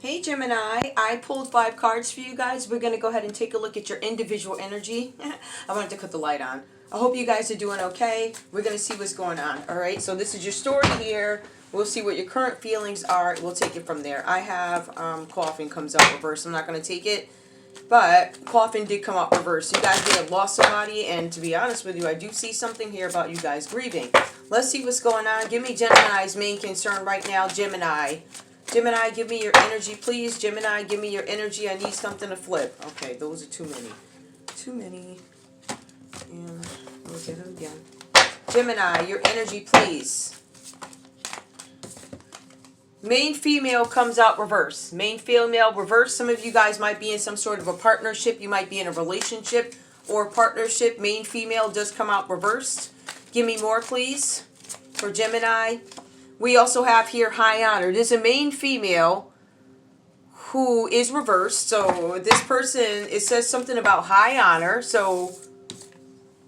Hey Gemini, I pulled 5 cards for you guys. We're going to go ahead and take a look at your individual energy. I wanted to cut the light on. I hope you guys are doing okay. We're going to see what's going on. Alright, so this is your story here. We'll see what your current feelings are. We'll take it from there. I have coughing comes out reverse. I'm not going to take it. But coughing did come out reverse. You guys may have lost somebody. And to be honest with you, I do see something here about you guys grieving. Let's see what's going on. Give me Gemini's main concern right now. Gemini, give me your energy, please. Gemini, give me your energy. I need something to flip. Okay, those are too many. Too many. And we'll get them again. Gemini, your energy, please. Main female comes out reverse. Main female reverse. Some of you guys might be in some sort of a partnership. You might be in a relationship or partnership. Main female does come out reversed. Give me more, please, for Gemini. We also have here high honor. There's a main female who is reversed. So this person, it says something about high honor. So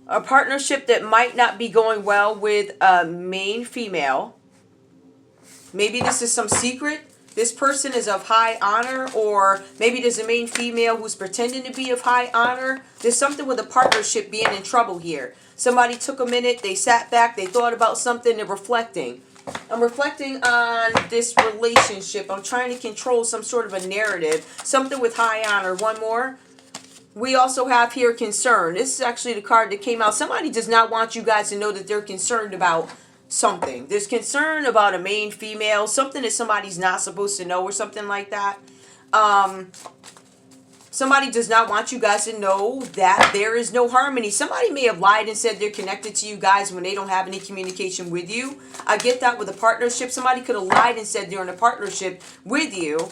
a partnership that might not be going well with a main female. Maybe this is some secret. This person is of high honor, or maybe there's a main female who's pretending to be of high honor. There's something with a partnership being in trouble here. Somebody took a minute, they sat back, they thought about something, they're reflecting. I'm reflecting on this relationship. I'm trying to control some sort of a narrative. Something with high honor. One more. We also have here concern. This is actually the card that came out. Somebody does not want you guys to know that they're concerned about something. There's concern about a main female. Something that somebody's not supposed to know or something like that. Somebody does not want you guys to know that there is no harmony. Somebody may have lied and said they're connected to you guys when they don't have any communication with you. I get that with a partnership. Somebody could have lied and said they're in a partnership with you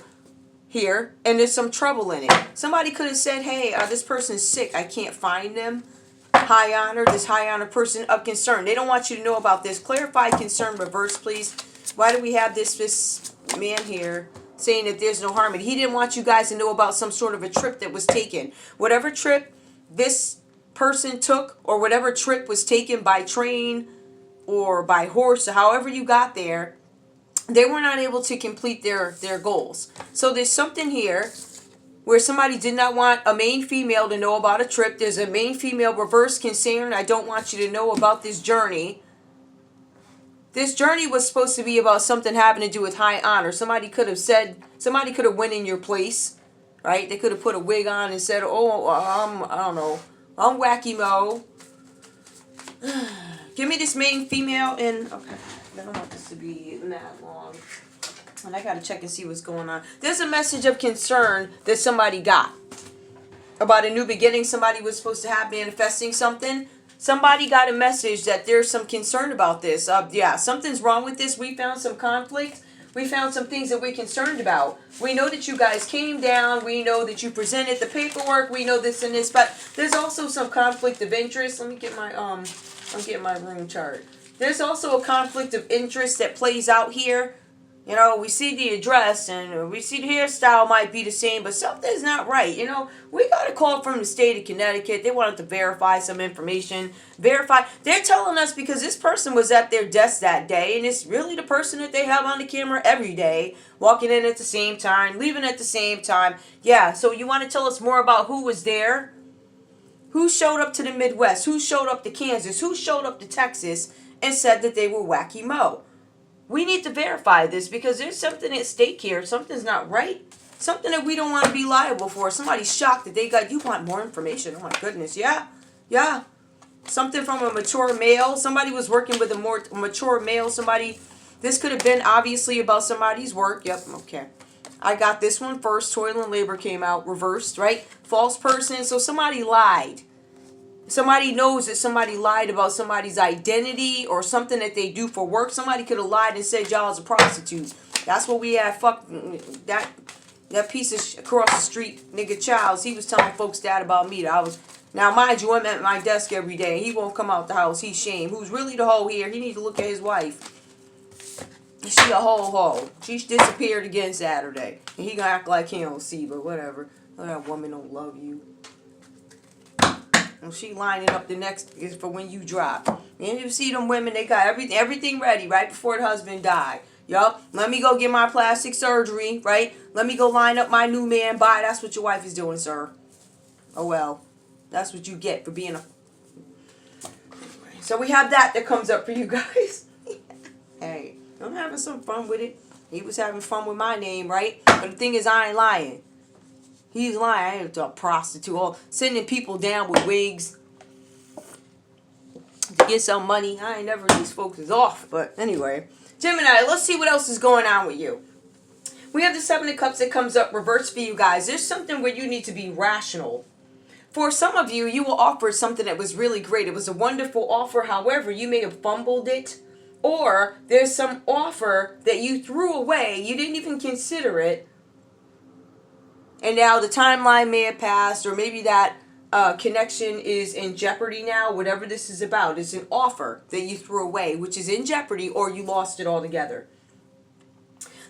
here, and there's some trouble in it. Somebody could have said, hey, this person's sick. I can't find them. High honor, this high honor person of concern. They don't want you to know about this. Clarify concern reverse, please. Why do we have this man here saying that there's no harmony? He didn't want you guys to know about some sort of a trip that was taken. Whatever trip this person took, or whatever trip was taken by train or by horse, or however you got there, they were not able to complete their goals. So there's something here where somebody did not want a main female to know about a trip. There's a main female reverse concern. I don't want you to know about this journey. This journey was supposed to be about something having to do with high honor. Somebody could have said, somebody could have went in your place, right? They could have put a wig on and said, oh, I don't know, I'm Wacky Mo. Give me this main female and, okay, I don't want this to be that long. And I got to check and see what's going on. There's a message of concern that somebody got about a new beginning. Somebody was supposed to have manifesting something. Somebody got a message that there's some concern about this. Yeah, something's wrong with this. We found some conflict. We found some things that we're concerned about. We know that you guys came down. We know that you presented the paperwork. We know this and this. But there's also some conflict of interest. Let me get my, I'm getting my room chart. There's also a conflict of interest that plays out here. You know, we see the address and we see the hairstyle might be the same, but something's not right. You know, we got a call from the state of Connecticut. They wanted to verify some information. Verify. They're telling us because this person was at their desk that day, and it's really the person that they have on the camera every day, walking in at the same time, leaving at the same time. Yeah, so you want to tell us more about who was there? Who showed up to the Midwest? Who showed up to Kansas? Who showed up to Texas and said that they were Wacky Mo? We need to verify this because there's something at stake here. Something's not right. Something that we don't want to be liable for. Somebody's shocked that they got, you want more information. Oh my goodness. Yeah. Yeah. Something from a mature male. Somebody was working with a more mature male. Somebody, this could have been obviously about somebody's work. Yep. Okay. I got this one first. Toil and labor came out reversed, right? False person. So somebody lied. Somebody knows that somebody lied about somebody's identity or something that they do for work. Somebody could have lied and said y'all is a prostitute. That's what we had. Fuck that piece of across the street, nigga Childs. He was telling folks that about me. Now mind you, I'm at my desk every day. He won't come out the house. He's shame. Who's really the hoe here? He needs to look at his wife. She a hoe. She disappeared again Saturday, and he gonna act like he don't see, but whatever. That woman don't love you. She lining up the next is for when you drop. And you see them women, they got everything ready right before the husband died. Yup. Let me go get my plastic surgery, right? Let me go line up my new man. Bye. That's what your wife is doing, sir. Oh, well. That's what you get for being a... So we have that comes up for you guys. Hey, I'm having some fun with it. He was having fun with my name, right? But the thing is, I ain't lying. He's lying. I ain't a prostitute. Or sending people down with wigs to get some money. I ain't never these folks is off. But anyway, Gemini, let's see what else is going on with you. We have the Seven of Cups that comes up reversed for you guys. There's something where you need to be rational. For some of you, you were offered something that was really great. It was a wonderful offer. However, you may have fumbled it. Or there's some offer that you threw away. You didn't even consider it. And now the timeline may have passed. Or maybe that connection is in jeopardy now. Whatever this is about. It's an offer that you threw away, which is in jeopardy, or you lost it altogether.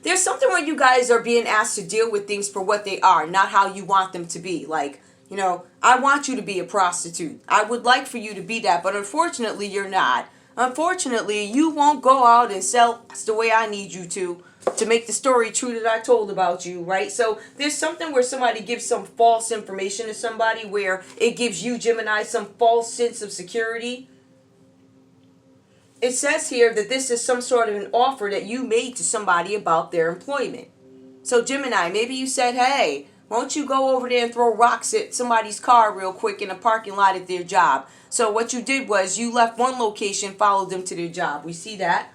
There's something where you guys are being asked to deal with things for what they are, not how you want them to be. Like, you know, I want you to be a prostitute. I would like for you to be that, but unfortunately you're not. Unfortunately, you won't go out and sell the way I need you to make the story true that I told about you, right? So there's something where somebody gives some false information to somebody where it gives you, Gemini, some false sense of security. It says here that this is some sort of an offer that you made to somebody about their employment. So Gemini, maybe you said, hey, won't you go over there and throw rocks at somebody's car real quick in a parking lot at their job? So what you did was you left one location, followed them to their job. We see that.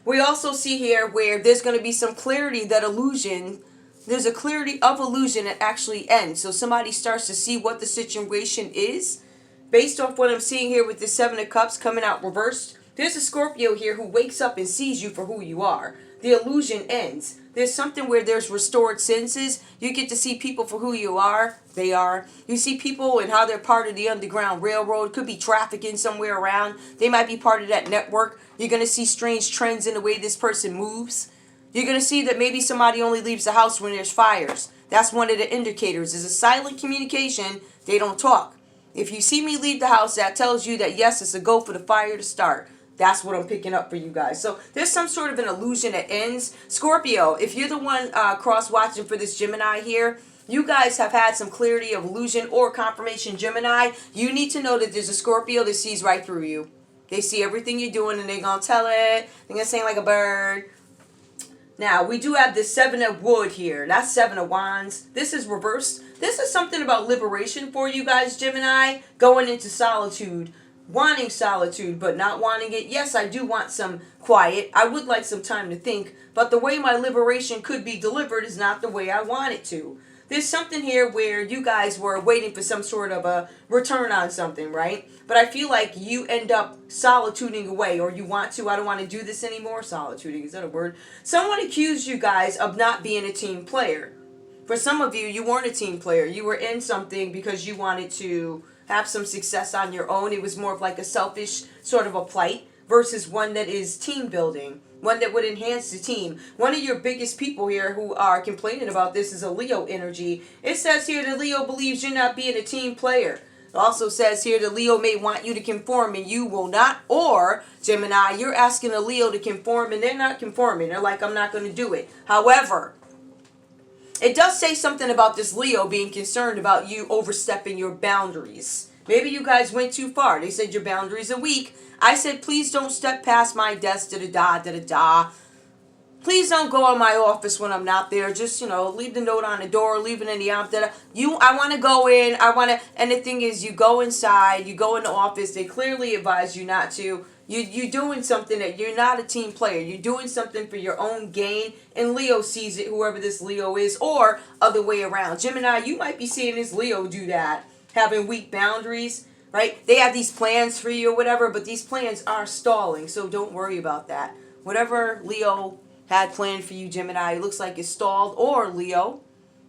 We also see here where there's going to be some clarity that illusion. There's a clarity of illusion that actually ends. So somebody starts to see what the situation is. Based off what I'm seeing here with the Seven of Cups coming out reversed, there's a Scorpio here who wakes up and sees you for who you are. The illusion ends. There's something where there's restored senses. You get to see people for who you are. They are. You see people and how they're part of the Underground Railroad. Could be trafficking somewhere around. They might be part of that network. You're going to see strange trends in the way this person moves. You're going to see that maybe somebody only leaves the house when there's fires. That's one of the indicators. There's a silent communication. They don't talk. If you see me leave the house, that tells you that, yes, it's a go for the fire to start. That's what I'm picking up for you guys. So there's some sort of an illusion that ends. Scorpio, if you're the one cross-watching for this Gemini here, you guys have had some clarity of illusion or confirmation Gemini. You need to know that there's a Scorpio that sees right through you. They see everything you're doing and they're going to tell it. They're going to sing like a bird. Now, we do have the Seven of Wood here. That's Seven of Wands. This is reversed. This is something about liberation for you guys, Gemini. Going into solitude. Wanting solitude, but not wanting it. Yes, I do want some quiet. I would like some time to think. But the way my liberation could be delivered is not the way I want it to. There's something here where you guys were waiting for some sort of a return on something, right? But I feel like you end up solituding away, or you want to. I don't want to do this anymore. Solituding, is that a word? Someone accused you guys of not being a team player. For some of you, you weren't a team player. You were in something because you wanted to have some success on your own. It was more of like a selfish sort of a plight versus one that is team building, one that would enhance the team. One of your biggest people here who are complaining about this is a Leo energy. It says here that Leo believes you're not being a team player. It also says here that Leo may want you to conform and you will not. Or, Gemini, you're asking a Leo to conform and they're not conforming. They're like, I'm not going to do it. However, it does say something about this Leo being concerned about you overstepping your boundaries. Maybe you guys went too far. They said your boundaries are weak. I said, please don't step past my desk, da-da-da, da-da-da. Please don't go in my office when I'm not there. Just, leave the note on the door, leave it in the envelope. I want to go in. And the thing is, you go inside, you go in the office. They clearly advise you not to. You're doing something that you're not a team player. You're doing something for your own gain. And Leo sees it, whoever this Leo is, or other way around. Gemini, you might be seeing this Leo do that, having weak boundaries, right? They have these plans for you or whatever, but these plans are stalling, so don't worry about that. Whatever Leo had planned for you, Gemini, it looks like it's stalled. Or Leo,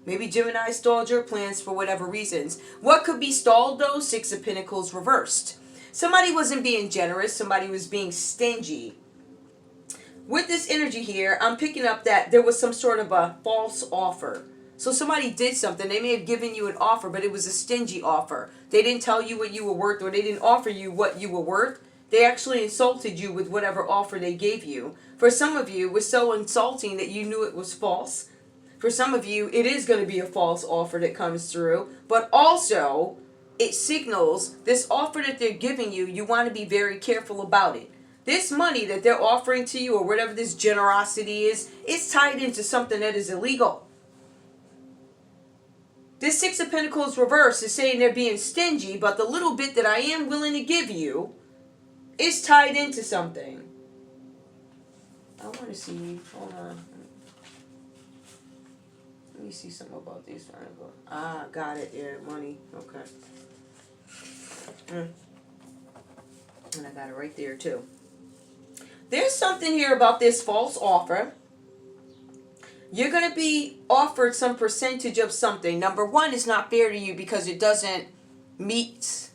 maybe Gemini stalled your plans for whatever reasons. What could be stalled, though? Six of Pentacles reversed. Somebody wasn't being generous. Somebody was being stingy. With this energy here, I'm picking up that there was some sort of a false offer. So somebody did something. They may have given you an offer, but it was a stingy offer. They didn't tell you what you were worth, or they didn't offer you what you were worth. They actually insulted you with whatever offer they gave you. For some of you, it was so insulting that you knew it was false. For some of you, it is going to be a false offer that comes through. But also, it signals this offer that they're giving you, you want to be very careful about it. This money that they're offering to you, or whatever this generosity is, it's tied into something that is illegal. This Six of Pentacles reverse is saying they're being stingy, but the little bit that I am willing to give you is tied into something. I want to see, hold on. Let me see something about this. Ah, got it. Yeah, money. Okay. And I got it right there too. There's something here about this false offer. You're going to be offered some percentage of something. Number one, it's not fair to you because it doesn't meet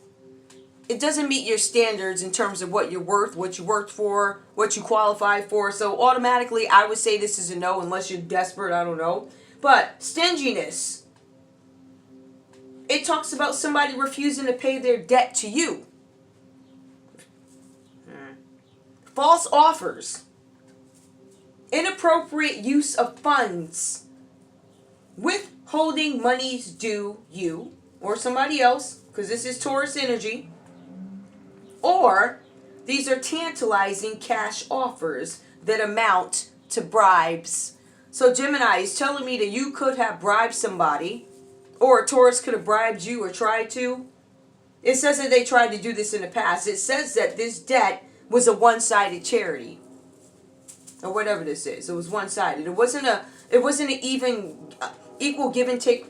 your standards in terms of what you're worth, what you worked for, what you qualify for. So automatically, I would say this is a no unless you're desperate. I don't know. But stinginess. It talks about somebody refusing to pay their debt to you. False offers. Inappropriate use of funds. Withholding monies due you or somebody else, because this is Taurus energy. Or these are tantalizing cash offers that amount to bribes. So Gemini is telling me that you could have bribed somebody, or a Taurus could have bribed you or tried to. It says that they tried to do this in the past. It says that this debt was a one-sided charity, or whatever this is. It was one-sided. It wasn't an equal give and take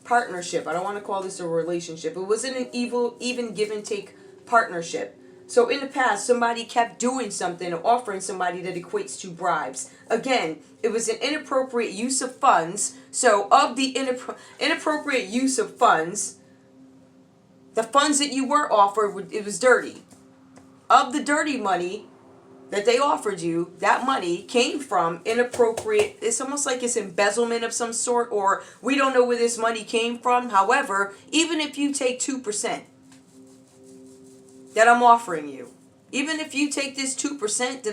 partnership. I don't want to call this a relationship. It wasn't an even give and take partnership. So in the past, somebody kept doing something or offering somebody that equates to bribes. Again, it was an inappropriate use of funds. So of the inappropriate use of funds, the funds that you were offered, it was dirty. Of the dirty money that they offered you, that money came from inappropriate, it's almost like it's embezzlement of some sort, or we don't know where this money came from. However, even if you take 2% that I'm offering you, even if you take this 2%,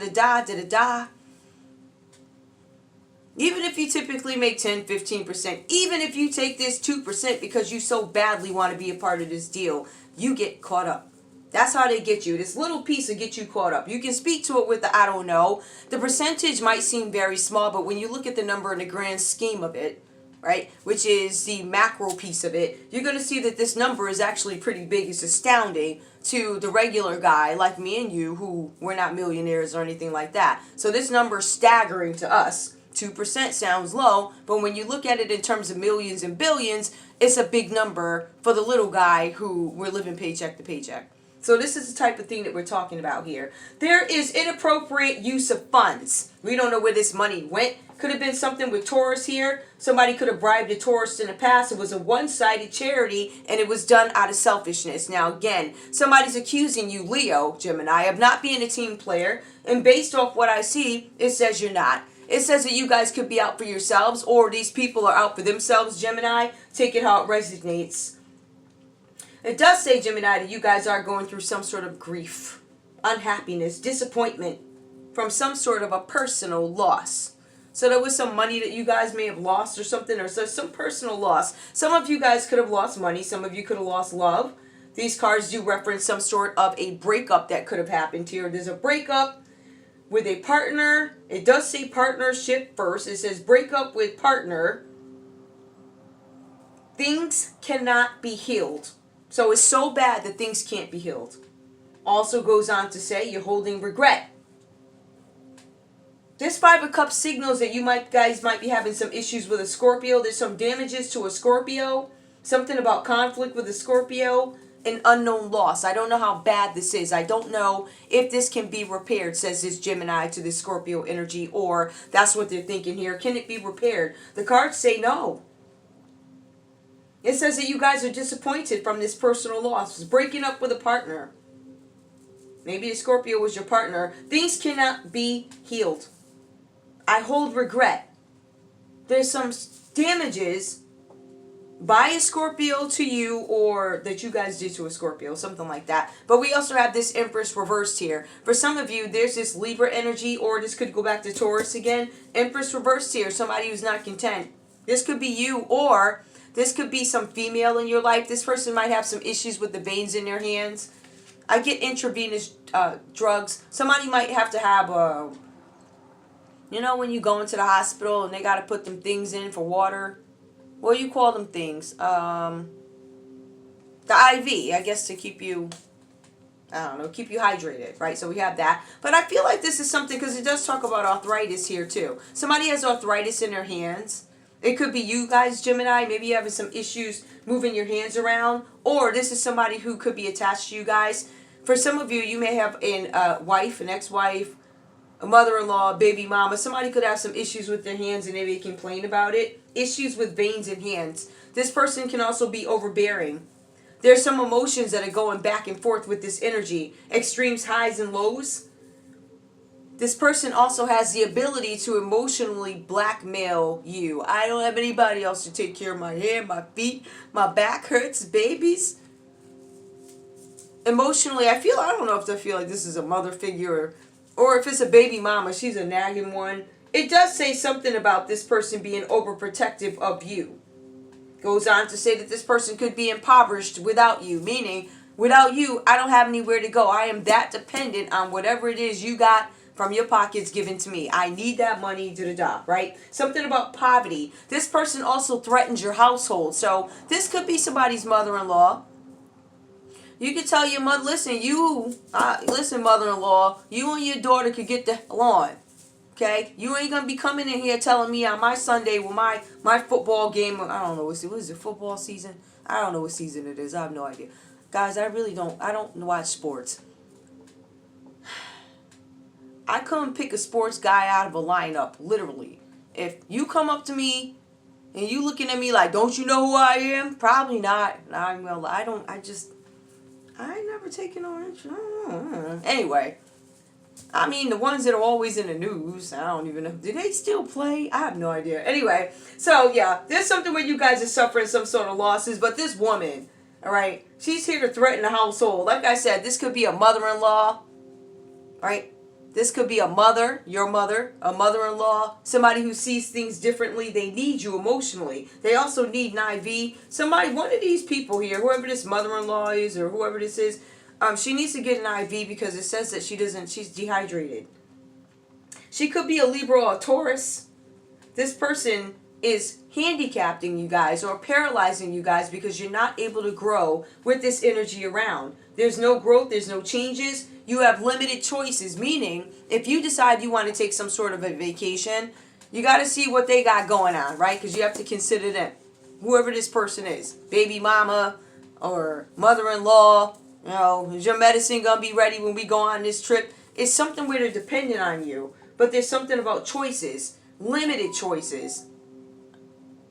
even if you typically make 10, 15%, even if you take this 2% because you so badly want to be a part of this deal, you get caught up. That's how they get you. This little piece will get you caught up. You can speak to it with the I don't know. The percentage might seem very small, but when you look at the number in the grand scheme of it, right, which is the macro piece of it, you're going to see that this number is actually pretty big. It's astounding to the regular guy like me and you, who we're not millionaires or anything like that. So this number is staggering to us. 2% sounds low, but when you look at it in terms of millions and billions, it's a big number for the little guy who we're living paycheck to paycheck. So this is the type of thing that we're talking about here. There is inappropriate use of funds. We don't know where this money went. Could have been something with Taurus here. Somebody could have bribed a Taurus in the past. It was a one-sided charity, and it was done out of selfishness. Now, again, somebody's accusing you, Leo, Gemini, of not being a team player. And based off what I see, it says you're not. It says that you guys could be out for yourselves, or these people are out for themselves, Gemini. Take it how it resonates. It does say, Gemini, that you guys are going through some sort of grief, unhappiness, disappointment from some sort of a personal loss. So there was some money that you guys may have lost or something, or some personal loss. Some of you guys could have lost money. Some of you could have lost love. These cards do reference some sort of a breakup that could have happened here. There's a breakup with a partner. It does say partnership first. It says breakup with partner. Things cannot be healed. So it's so bad that things can't be healed. Also goes on to say you're holding regret. This Five of Cups signals that you guys might be having some issues with a Scorpio. There's some damages to a Scorpio. Something about conflict with a Scorpio. An unknown loss. I don't know how bad this is. I don't know if this can be repaired, says this Gemini to this Scorpio energy, or that's what they're thinking here. Can it be repaired? The cards say no. It says that you guys are disappointed from this personal loss. Breaking up with a partner. Maybe a Scorpio was your partner. Things cannot be healed. I hold regret. There's some damages by a Scorpio to you, or that you guys did to a Scorpio, something like that. But we also have this Empress reversed here. For some of you, there's this Libra energy, or this could go back to Taurus again. Empress reversed here, somebody who's not content. This could be you, or this could be some female in your life. This person might have some issues with the veins in their hands. I get intravenous drugs. Somebody might have to have a, you know, when you go into the hospital and they got to put them things in for water. What do you call them things? The IV, I guess, to keep you, I don't know, keep you hydrated, right? So we have that. But I feel like this is something, because it does talk about arthritis here too. Somebody has arthritis in their hands. It could be you guys, Gemini. Maybe you're having some issues moving your hands around. Or this is somebody who could be attached to you guys. For some of you, you may have a wife, an ex-wife, a mother-in-law, a baby mama. Somebody could have some issues with their hands and maybe complain about it. Issues with veins in hands. This person can also be overbearing. There's some emotions that are going back and forth with this energy. Extremes, highs, and lows. This person also has the ability to emotionally blackmail you. I don't have anybody else to take care of my hair, my feet, my back hurts, babies. Emotionally, I don't know if I feel like this is a mother figure, or if it's a baby mama, she's a nagging one. It does say something about this person being overprotective of you. Goes on to say that this person could be impoverished without you, meaning without you, I don't have anywhere to go. I am that dependent on whatever it is you got from your pockets given to me. I need that money to the job, right? Something about poverty. This person also threatens your household. So this could be somebody's mother-in-law. You could tell your mother, listen, listen, mother-in-law, you and your daughter could get the hell on. Okay? You ain't going to be coming in here telling me on my Sunday with my football game. I don't know. What is it, football season? I don't know what season it is. I have no idea. Guys, I don't watch sports. I couldn't pick a sports guy out of a lineup, literally. If you come up to me and you looking at me like, don't you know who I am? Probably not. I ain't never taken no interest. Anyway, I mean, the ones that are always in the news, I don't even know. Do they still play? I have no idea. Anyway, so yeah, there's something where you guys are suffering some sort of losses, but this woman, all right, she's here to threaten the household. Like I said, this could be a mother-in-law, right? This could be a mother, your mother, a mother-in-law, somebody who sees things differently. They need you emotionally. They also need an IV. Somebody, one of these people here, whoever this mother-in-law is or whoever this is, she needs to get an IV because it says that she's dehydrated. She could be a Libra or a Taurus. This person is handicapping you guys or paralyzing you guys because you're not able to grow with this energy around. There's no growth, there's no changes. You have limited choices, meaning if you decide you want to take some sort of a vacation, you got to see what they got going on, right? Because you have to consider them, whoever this person is, baby mama or mother-in-law. You know, is your medicine going to be ready when we go on this trip? It's something where they're dependent on you, but there's something about choices, limited choices.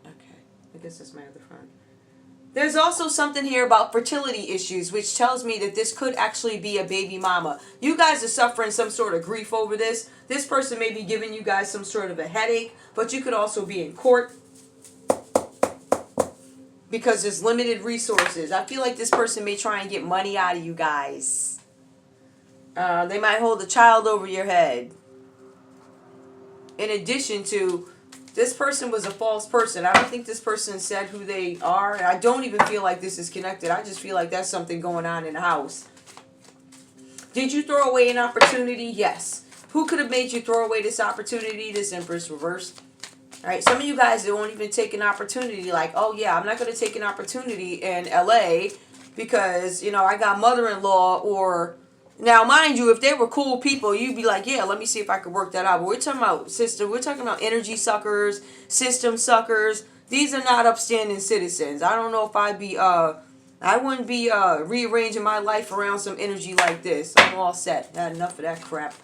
Okay, I guess that's my other friend. There's also something here about fertility issues, which tells me that this could actually be a baby mama. You guys are suffering some sort of grief over this. This person may be giving you guys some sort of a headache, but you could also be in court because there's limited resources. I feel like this person may try and get money out of you guys. They might hold a child over your head. In addition to, this person was a false person. I don't think this person said who they are. I don't even feel like this is connected. I just feel like that's something going on in the house. Did you throw away an opportunity? Yes. Who could have made you throw away this opportunity? This Empress reversed. All right. Some of you guys won't even take an opportunity. Like, oh yeah, I'm not going to take an opportunity in LA because, you know, I got mother-in-law or... Now, mind you, if they were cool people, you'd be like, yeah, let me see if I could work that out. But we're talking about, sister, we're talking about energy suckers, system suckers. These are not upstanding citizens. I don't know if I wouldn't be rearranging my life around some energy like this. I'm all set. Not enough of that crap.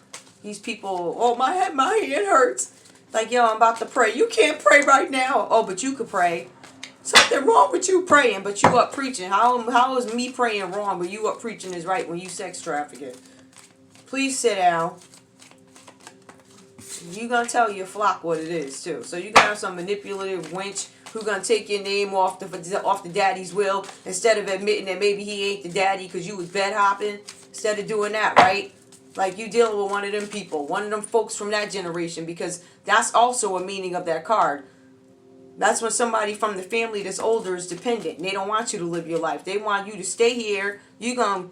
These people, oh, my head hurts. Like, yo, I'm about to pray. You can't pray right now. Oh, but you could pray. Something wrong with you praying, but you up preaching. How is me praying wrong, but you up preaching is right when you sex trafficking? Please sit down. You gonna tell your flock what it is too. So you gonna have some manipulative wench who gonna take your name off the daddy's will instead of admitting that maybe he ain't the daddy because you was bed hopping. Instead of doing that, right? Like you dealing with one of them people, one of them folks from that generation, because that's also a meaning of that card. That's when somebody from the family that's older is dependent. And they don't want you to live your life. They want you to stay here. You gonna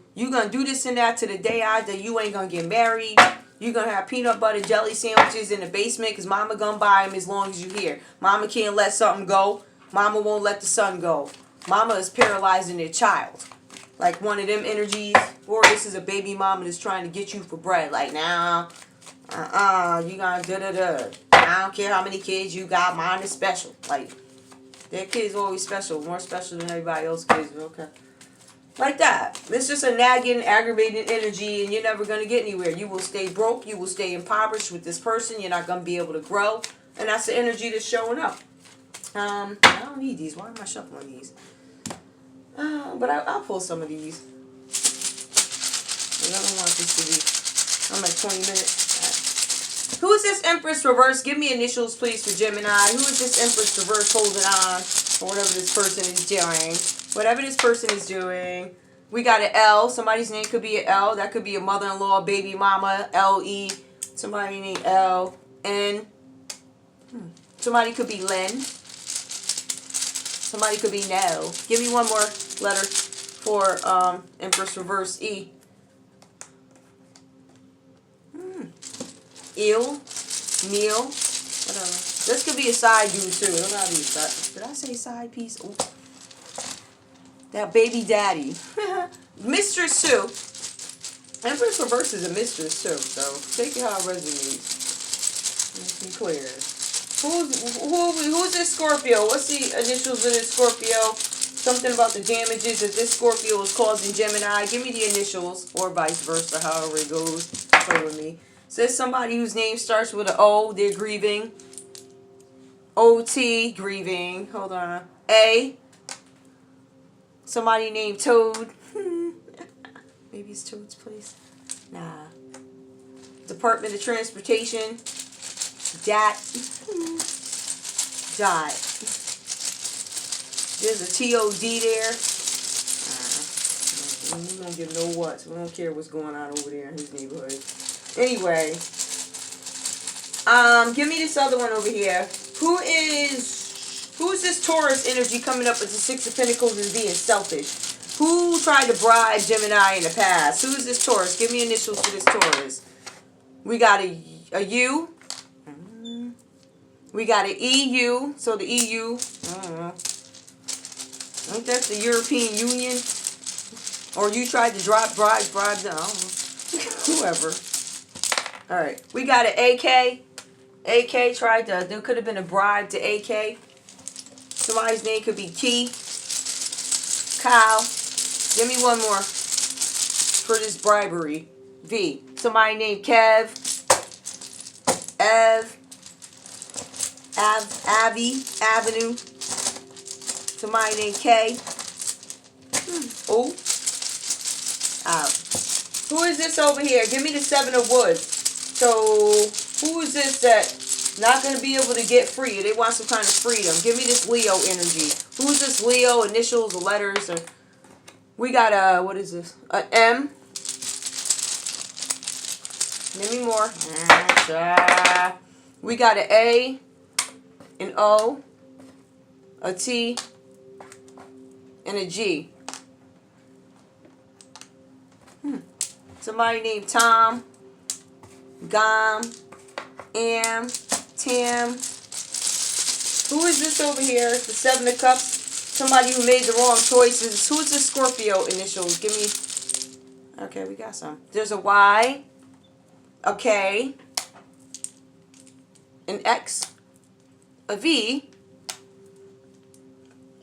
do this and that to the day after. You ain't gonna get married. You gonna have peanut butter jelly sandwiches in the basement because mama gonna buy them as long as you here. Mama can't let something go. Mama won't let the sun go. Mama is paralyzing their child. Like one of them energies. Or this is a baby mama that's trying to get you for bread. Like, nah, you gonna da-da-da. I don't care how many kids you got. Mine is special. Like, their kids always special. More special than everybody else's kids. Okay. Like that. It's just a nagging, aggravated energy, and you're never going to get anywhere. You will stay broke. You will stay impoverished with this person. You're not going to be able to grow. And that's the energy that's showing up. I don't need these. Why am I shuffling these? But I'll pull some of these. I don't want this to be... I'm at 20 minutes. Who is this Empress Reverse? Give me initials, please, for Gemini. Who is this Empress Reverse holding on? Or whatever this person is doing. Whatever this person is doing. We got an L. Somebody's name could be an L. That could be a mother-in-law, baby mama, L-E. Somebody named L. N. Somebody could be Len. Somebody could be No. Give me one more letter for Empress Reverse, E. Ill, Neil, whatever. This could be a side dude too. It don't gotta be a side. Did I say side piece? Ooh. That baby daddy. Mistress Sue. Empress Reverse is a mistress too, so take it how it resonates. Let's be clear. Who's this Scorpio? What's the initials of this Scorpio? Something about the damages that this Scorpio is causing Gemini. Give me the initials, or vice versa, however it goes. Play with me. Says somebody whose name starts with an O, they're grieving. O-T, grieving. Hold on. A. Somebody named Toad. Maybe it's Toad's place. Nah. Department of Transportation. Dat. Dot. There's a T-O-D there. We don't give no what's. We don't care what's going on over there in his neighborhood. Anyway, give me this other one over here. Who's this Taurus energy coming up with the Six of Pentacles and being selfish? Who tried to bribe Gemini in the past? Who is this Taurus? Give me initials for this Taurus. We got a U. We got an EU. So the EU, I don't know. I think that's the European Union. Or you tried to bribe them. I don't know. Whoever. Alright, we got an AK. AK tried to, there could have been a bribe to AK. Somebody's name could be Key. Kyle. Give me one more for this bribery. V. Somebody named Kev. Ev. Avi. Avenue. Somebody named K. O. Who is this over here? Give me the Seven of Wood. So, who is this that not going to be able to get free? They want some kind of freedom. Give me this Leo energy. Who is this Leo? Initials, or letters? Or we got a, what is this? An M. Give me more. We got an A, an O, a T, and a G. Somebody named Tom. Gom, Am, Tam. Who is this over here? The Seven of Cups. Somebody who made the wrong choices. Who is this Scorpio initials? Give me. Okay, we got some. There's a Y, a K, an X, a V,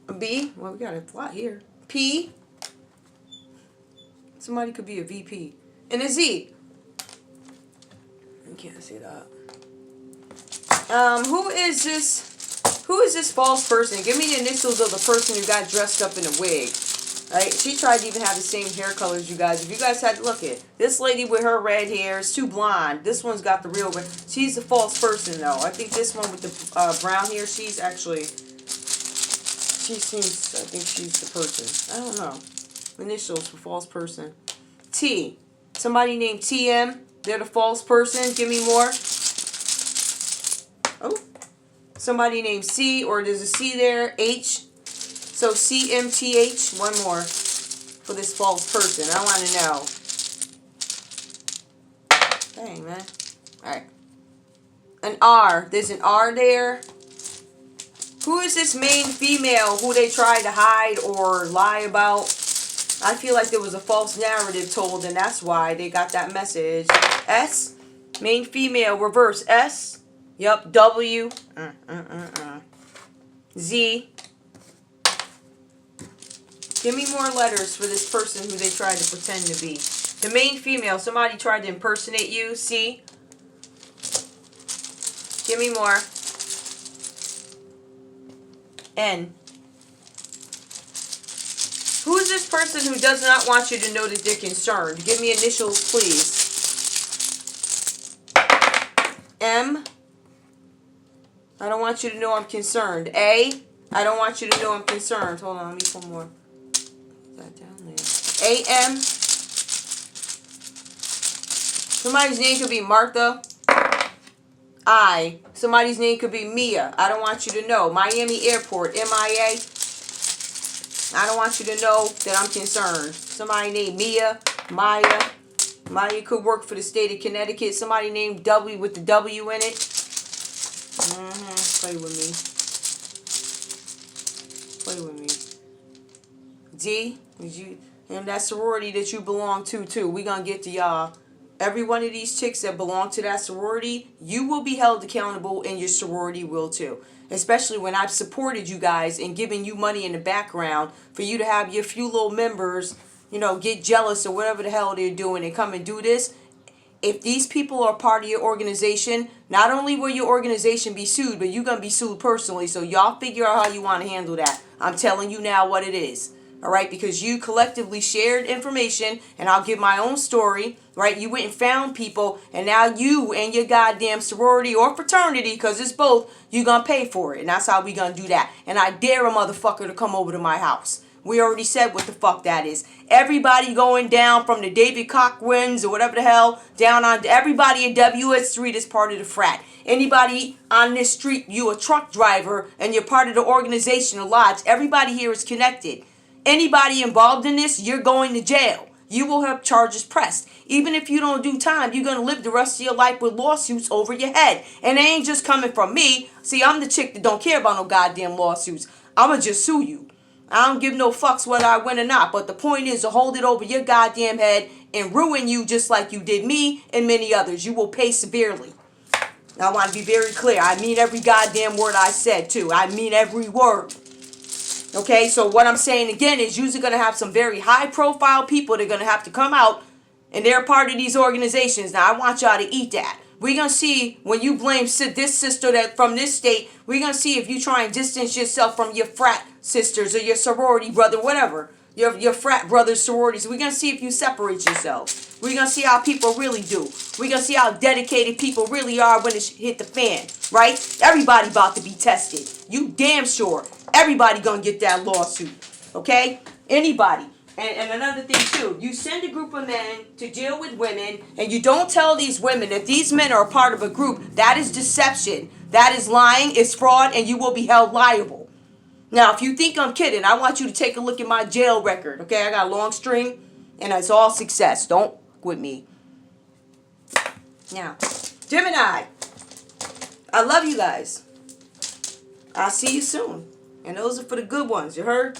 a B. Well, we got a lot here. P. Somebody could be a VP. And a Z. Can't see that. Who is this? Who is this false person? Give me the initials of the person who got dressed up in a wig. Right? She tried to even have the same hair color as you guys. If you guys had to look at this lady with her red hair is too blonde. This one's got the real red. She's a false person though. I think this one with the brown hair, she's actually, I think she's the person. I don't know. Initials for false person. T. Somebody named TM. They're the false person. Give me more. Oh. Somebody named C, or there's a C there. H. So CMTH. One more for this false person. I want to know. Dang, man. Alright. An R. There's an R there. Who is this main female who they tried to hide or lie about? I feel like there was a false narrative told, and that's why they got that message. S. Main female. Reverse. S. Yup. W. Z. Give me more letters for this person who they tried to pretend to be. The main female. Somebody tried to impersonate you. C. Give me more. N. Who is this person who does not want you to know that they're concerned? Give me initials, please. M. I don't want you to know I'm concerned. A. I don't want you to know I'm concerned. Hold on, let me put more. Put that down there. A.M. Somebody's name could be Martha. I. Somebody's name could be Mia. I don't want you to know. Miami Airport. MIA. I don't want you to know that I'm concerned. Somebody named Mia. Maya. Maya could work for the state of Connecticut. Somebody named W with the W in it. Play with me. Play with me. D. And that sorority that you belong to, too. We gonna get to y'all. Every one of these chicks that belong to that sorority, you will be held accountable, and your sorority will too. Especially when I've supported you guys and given you money in the background for you to have your few little members, you know, get jealous or whatever the hell they're doing and come and do this. If these people are part of your organization, not only will your organization be sued, but you're going to be sued personally. So y'all figure out how you want to handle that. I'm telling you now what it is. All right, because you collectively shared information, and I'll give my own story, right? You went and found people, and now you and your goddamn sorority or fraternity, because it's both, you're going to pay for it. And that's how we going to do that. And I dare a motherfucker to come over to my house. We already said what the fuck that is. Everybody going down from the David Cochrans or whatever the hell, down on everybody in WS Street is part of the frat. Anybody on this street, you a truck driver, and you're part of the organization, the lodge. Everybody here is connected. Anybody involved in this, you're going to jail. You will have charges pressed. Even if you don't do time, you're going to live the rest of your life with lawsuits over your head. And they ain't just coming from me. See, I'm the chick that don't care about no goddamn lawsuits. I'm going to just sue you. I don't give no fucks whether I win or not. But the point is to hold it over your goddamn head and ruin you just like you did me and many others. You will pay severely. Now, I want to be very clear. I mean every goddamn word I said, too. I mean every word. Okay, so what I'm saying again is you're going to have some very high-profile people that are going to have to come out, and they're part of these organizations. Now, I want y'all to eat that. We're going to see when you blame this sister that from this state, we're going to see if you try and distance yourself from your frat sisters or your sorority brother, whatever, your frat brothers, sororities. We're going to see if you separate yourself. We're going to see how people really do. We're going to see how dedicated people really are when it hit the fan, right? Everybody about to be tested. You damn sure. Everybody gonna get that lawsuit, okay? Anybody. And another thing too, you send a group of men to deal with women, and you don't tell these women that these men are a part of a group. That is deception. That is lying. It's fraud, and you will be held liable. Now, if you think I'm kidding, I want you to take a look at my jail record, okay? I got a long string, and it's all success. Don't with me. Now, Gemini, I love you guys. I'll see you soon. And those are for the good ones, you heard?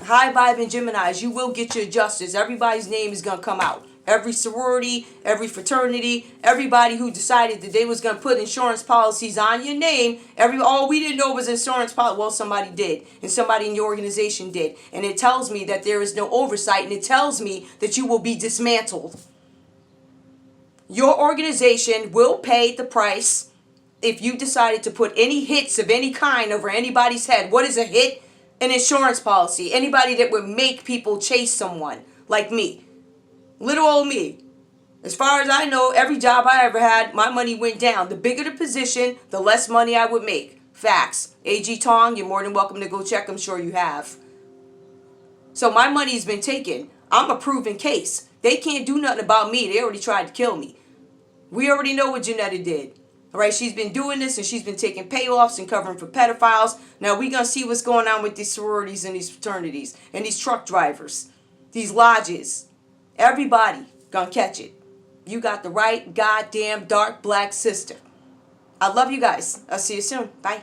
High vibing Geminis, you will get your justice. Everybody's name is going to come out. Every sorority, every fraternity, everybody who decided that they was going to put insurance policies on your name. All we didn't know was insurance policy. Well, somebody did. And somebody in your organization did. And it tells me that there is no oversight. And it tells me that you will be dismantled. Your organization will pay the price if you decided to put any hits of any kind over anybody's head. What is a hit? an insurance policy. Anybody that would make people chase someone like me. Little old me. As far as I know, every job I ever had, my money went down. The bigger the position, the less money I would make. Facts. AG Tong, you're more than welcome to go check. I'm sure you have. So my money's been taken. I'm a proven case. They can't do nothing about me. They already tried to kill me. We already know what Janetta did. All right, she's been doing this and she's been taking payoffs and covering for pedophiles. Now we're going to see what's going on with these sororities and these fraternities and these truck drivers, these lodges. Everybody going to catch it. You got the right goddamn dark black sister. I love you guys. I'll see you soon. Bye.